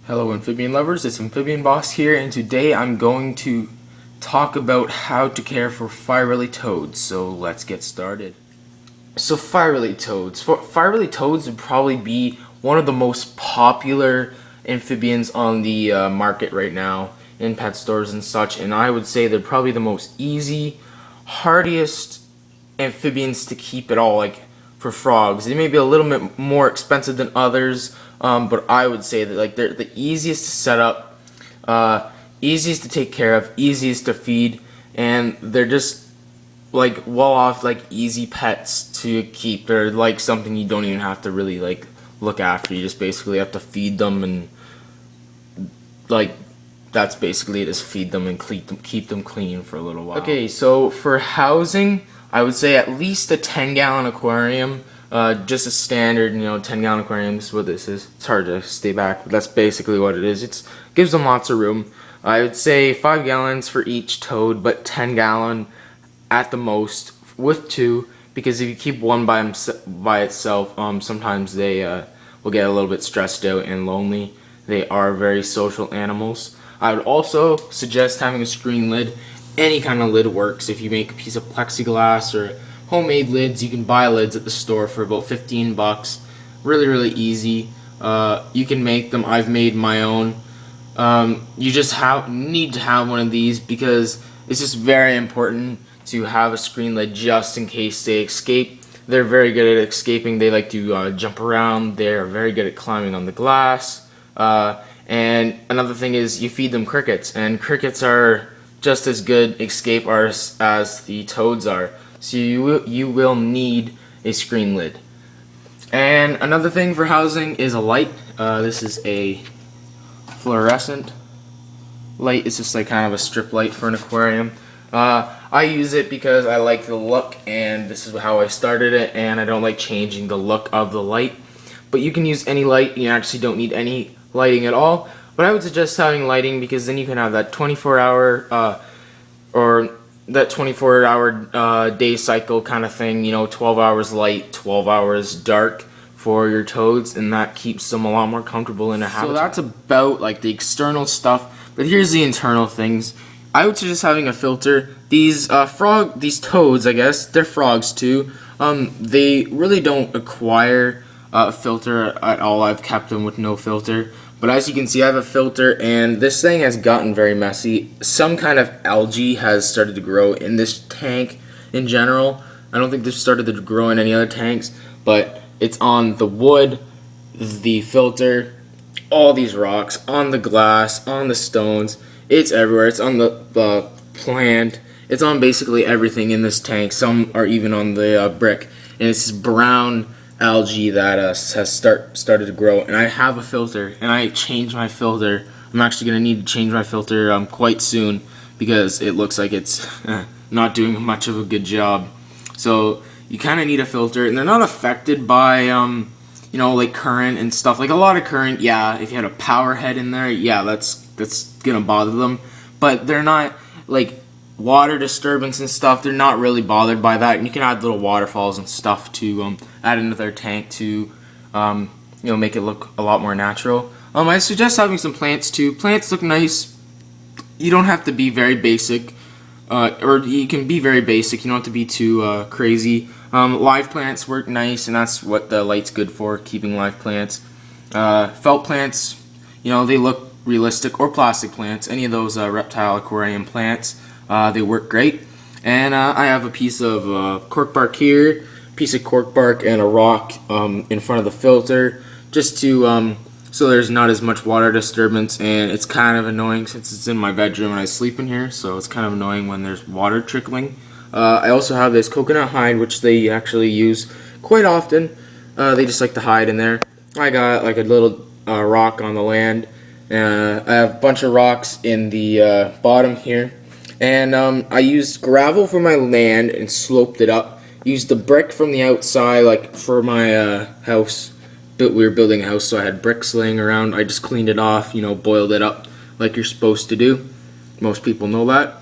Hello amphibian lovers, it's AmphibianBoss here, and today I'm going to talk about how to care for fire-lily toads. So let's get started. So fire-lily toads. Fire-lily toads would probably be one of the most popular amphibians on the market right now in pet stores and such, and I would say they're probably the most easy, hardiest amphibians to keep at all. Like for frogs, they may be a little bit more expensive than others. But I would say that they're the easiest to set up, easiest to take care of, easiest to feed, and they're just well off, easy pets to keep. They're like something you don't even have to really look after. You just basically have to feed them, and that's basically it. Just feed them and keep them clean for a little while. Okay, so for housing, I would say at least a 10-gallon aquarium. Just a standard, 10-gallon aquarium. This is what this is. It's hard to stay back, but that's basically what it is. It gives them lots of room. I would say 5 gallons for each toad, but 10-gallon at the most with 2, because if you keep one by itself, sometimes they will get a little bit stressed out and lonely. They are very social animals. I would also suggest having a screen lid. Any kind of lid works. If you make a piece of plexiglass or homemade lids, you can buy lids at the store for about 15 bucks. Really easy. You can make them. I've made my own. You just need to have one of these because it's just very important to have a screen lid just in case they escape. They're very good at escaping. They like to jump around. They're very good at climbing on the glass. And another thing is you feed them crickets, and crickets are just as good escape artists as the toads are. So you will need a screen lid. And another thing for housing is a light. This is a fluorescent light. It's just kind of a strip light for an aquarium. I use it because I like the look, and this is how I started it, and I don't like changing the look of the light. But you can use any light. You actually don't need any lighting at all. But I would suggest having lighting because then you can have that 24-hour or that 24-hour day cycle kind of thing, 12 hours light, 12 hours dark for your toads, and that keeps them a lot more comfortable in a habitat. So that's about the external stuff, but here's the internal things. I would suggest having a filter. These toads, I guess, they're frogs too. They really don't acquire a filter at all. I've kept them with no filter. But as you can see, I have a filter, and this thing has gotten very messy. Some kind of algae has started to grow in this tank in general. I don't think this started to grow in any other tanks, but it's on the wood, the filter, all these rocks, on the glass, on the stones. It's everywhere. It's on the plant. It's on basically everything in this tank. Some are even on the brick, and it's this brown algae that has started to grow. And I have a filter, and I changed my filter. I'm actually going to need to change my filter quite soon because it looks like it's not doing much of a good job. So you kind of need a filter, and they're not affected by current and stuff. Like a lot of current, yeah, if you had a power head in there, yeah, that's gonna bother them. But they're not water disturbance and stuff. They're not really bothered by that, and you can add little waterfalls and stuff to add into their tank to make it look a lot more natural. I suggest having some plants too. Plants look nice. You don't have to be very basic, or you can be very basic. You don't have to be too crazy. Live plants work nice, and that's what the light's good for, keeping live plants. Felt plants, they look realistic, or plastic plants. Any of those reptile aquarium plants. They work great. And I have a piece of cork bark here, piece of cork bark, and a rock in front of the filter, just to so there's not as much water disturbance. And it's kind of annoying since it's in my bedroom and I sleep in here, so it's kind of annoying when there's water trickling. I also have this coconut hide, which they actually use quite often. They just like to hide in there. I got a little rock on the land. I have a bunch of rocks in the bottom here. And I used gravel for my land and sloped it up. Used the brick from the outside, for my house. We were building a house, so I had bricks laying around. I just cleaned it off, boiled it up like you're supposed to do. Most people know that.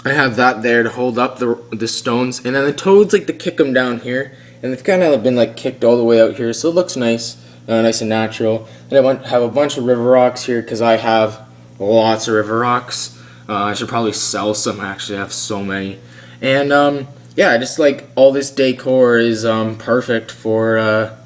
I have that there to hold up the stones. And then the toads like to kick them down here. And they've kind of been kicked all the way out here, so it looks nice. nice and natural. And I have a bunch of river rocks here because I have lots of river rocks. I should probably sell some. I actually have so many. And yeah, just like all this decor is perfect for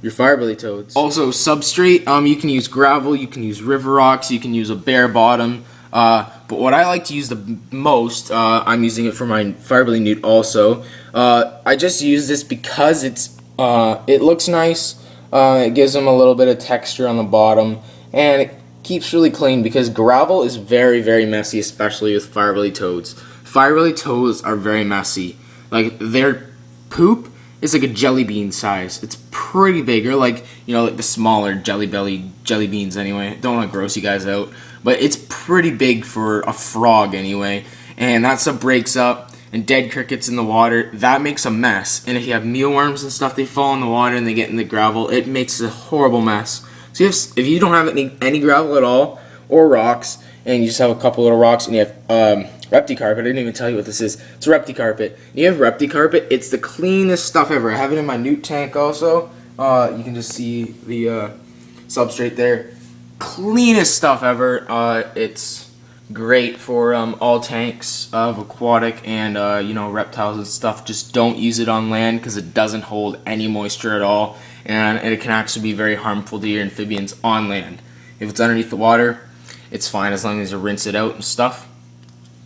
your firebilly toads. Also, substrate, you can use gravel, you can use river rocks, you can use a bare bottom. But what I like to use the most, I'm using it for my firebilly newt also. I just use this because it looks nice. It gives them a little bit of texture on the bottom, and it keeps really clean because gravel is very, very messy, especially with firebilly toads. Firebilly toads are very messy. Like, their poop is like a jelly bean size. It's pretty big, or like, you know, like the smaller jelly beans anyway. Don't want to gross you guys out, but it's pretty big for a frog anyway. And that stuff breaks up, and dead crickets in the water, that makes a mess. And if you have mealworms and stuff, they fall in the water and they get in the gravel, it makes a horrible mess. So if you don't have any gravel at all, or rocks, and you just have a couple little rocks, and you have Repticarpet. I didn't even tell you what this is. It's Repticarpet. You have Repticarpet. It's the cleanest stuff ever. I have it in my newt tank also. You can just see the substrate there. Cleanest stuff ever. It's great for all tanks of aquatic and you know, reptiles and stuff. Just don't use it on land because it doesn't hold any moisture at all, and it can actually be very harmful to your amphibians on land. If it's underneath the water, it's fine as long as you rinse it out and stuff.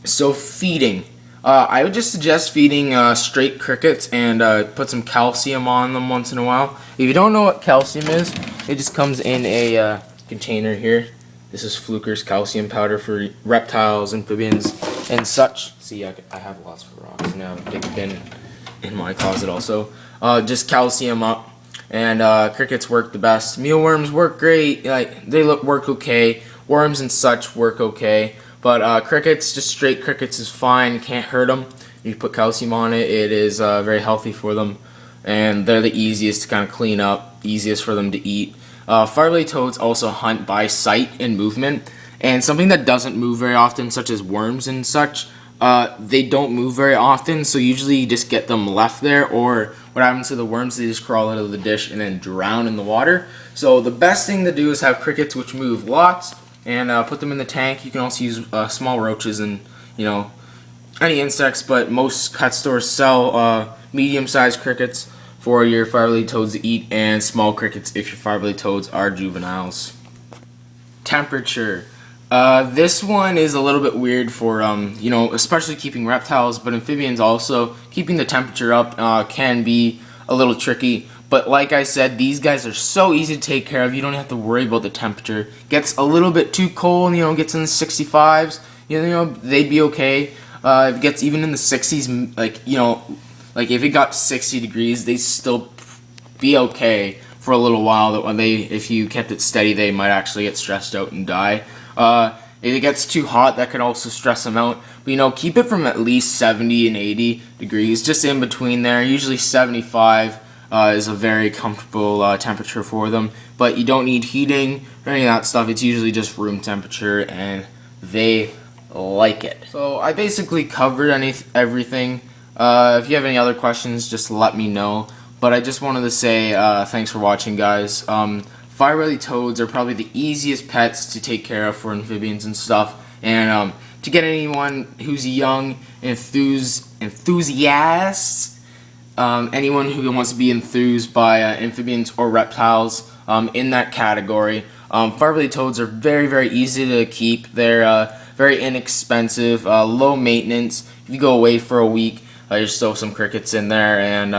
So feeding. I would just suggest feeding straight crickets and put some calcium on them once in a while. If you don't know what calcium is, it just comes in a container here. This is Fluker's calcium powder for reptiles, amphibians, and such. See, I have lots of rocks, and I have a big bin in my closet also. Just calcium up, and crickets work the best. Mealworms work great. Like, they work okay. Worms and such work okay. But crickets, just straight crickets is fine. You can't hurt them. You put calcium on it. It is very healthy for them. And they're the easiest to kind of clean up, easiest for them to eat. Firebilly toads also hunt by sight and movement. And something that doesn't move very often, such as worms and such, they don't move very often. So usually you just get them left there. Or what happens to the worms, they just crawl out of the dish and then drown in the water. So the best thing to do is have crickets which move lots, and put them in the tank. You can also use small roaches and, you know, any insects, but most pet stores sell medium-sized crickets for your firebilly toads to eat, and small crickets if your firebilly toads are juveniles. Temperature. This one is a little bit weird for, you know, especially keeping reptiles, but amphibians also. Keeping the temperature up can be a little tricky. But like I said, these guys are so easy to take care of. You don't have to worry about the temperature. Gets a little bit too cold, you know, gets in the 65s, you know, they'd be okay. If it gets even in the 60s, like, you know, like if it got 60 degrees, they'd still be okay for a little while. That when if you kept it steady, they might actually get stressed out and die. If it gets too hot, that could also stress them out. But, you know, keep it from at least 70 and 80 degrees, just in between there. Usually 75. Is a very comfortable temperature for them, but you don't need heating or any of that stuff. It's usually just room temperature, and they like it. So I basically covered everything. If you have any other questions, just let me know. But I just wanted to say thanks for watching, guys. Firebilly toads are probably the easiest pets to take care of for amphibians and stuff, and to get anyone who's young enthusiasts. Anyone who wants to be enthused by amphibians or reptiles in that category. Firebilly toads are very, very easy to keep. They're very inexpensive, low maintenance. If you go away for a week, just throw some crickets in there and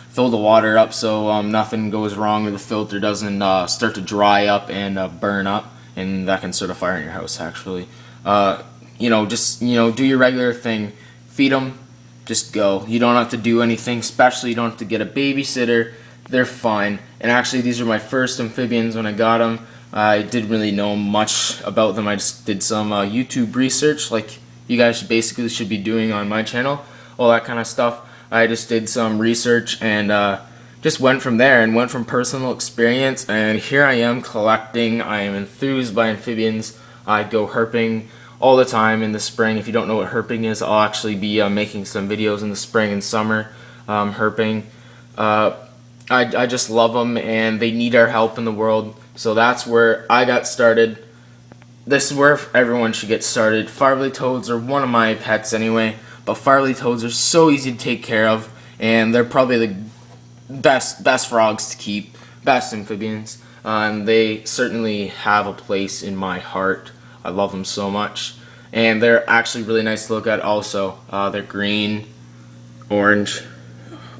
fill the water up so nothing goes wrong or the filter doesn't start to dry up and burn up, and that can start a fire in your house actually. You know, just, you know, do your regular thing. Feed them. Just go. You don't have to do anything special. You don't have to get a babysitter. They're fine. And actually, these are my first amphibians when I got them. I didn't really know much about them. I just did some YouTube research, like you guys basically should be doing on my channel. All that kind of stuff. I just did some research and just went from there and went from personal experience. And here I am collecting. I am enthused by amphibians. I go herping all the time in the spring. If you don't know what herping is, I'll actually be making some videos in the spring and summer herping. I just love them, and they need our help in the world. So that's where I got started. This is where everyone should get started. Firebelly toads are one of my pets anyway, but firebelly toads are so easy to take care of, and they're probably the best frogs to keep, best amphibians. And they certainly have a place in my heart. I love them so much, and they're actually really nice to look at also. They're green, orange.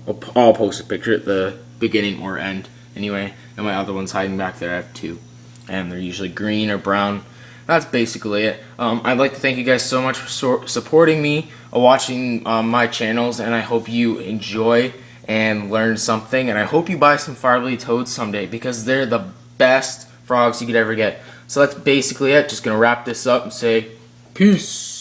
I'll post a picture at the beginning or end anyway, and my other one's hiding back there. I have two, and they're usually green or brown. That's basically it. I'd like to thank you guys so much for supporting me, watching my channels, and I hope you enjoy and learn something, and I hope you buy some firebelly toads someday, because they're the best frogs you could ever get. So that's basically it. Just gonna wrap this up and say peace.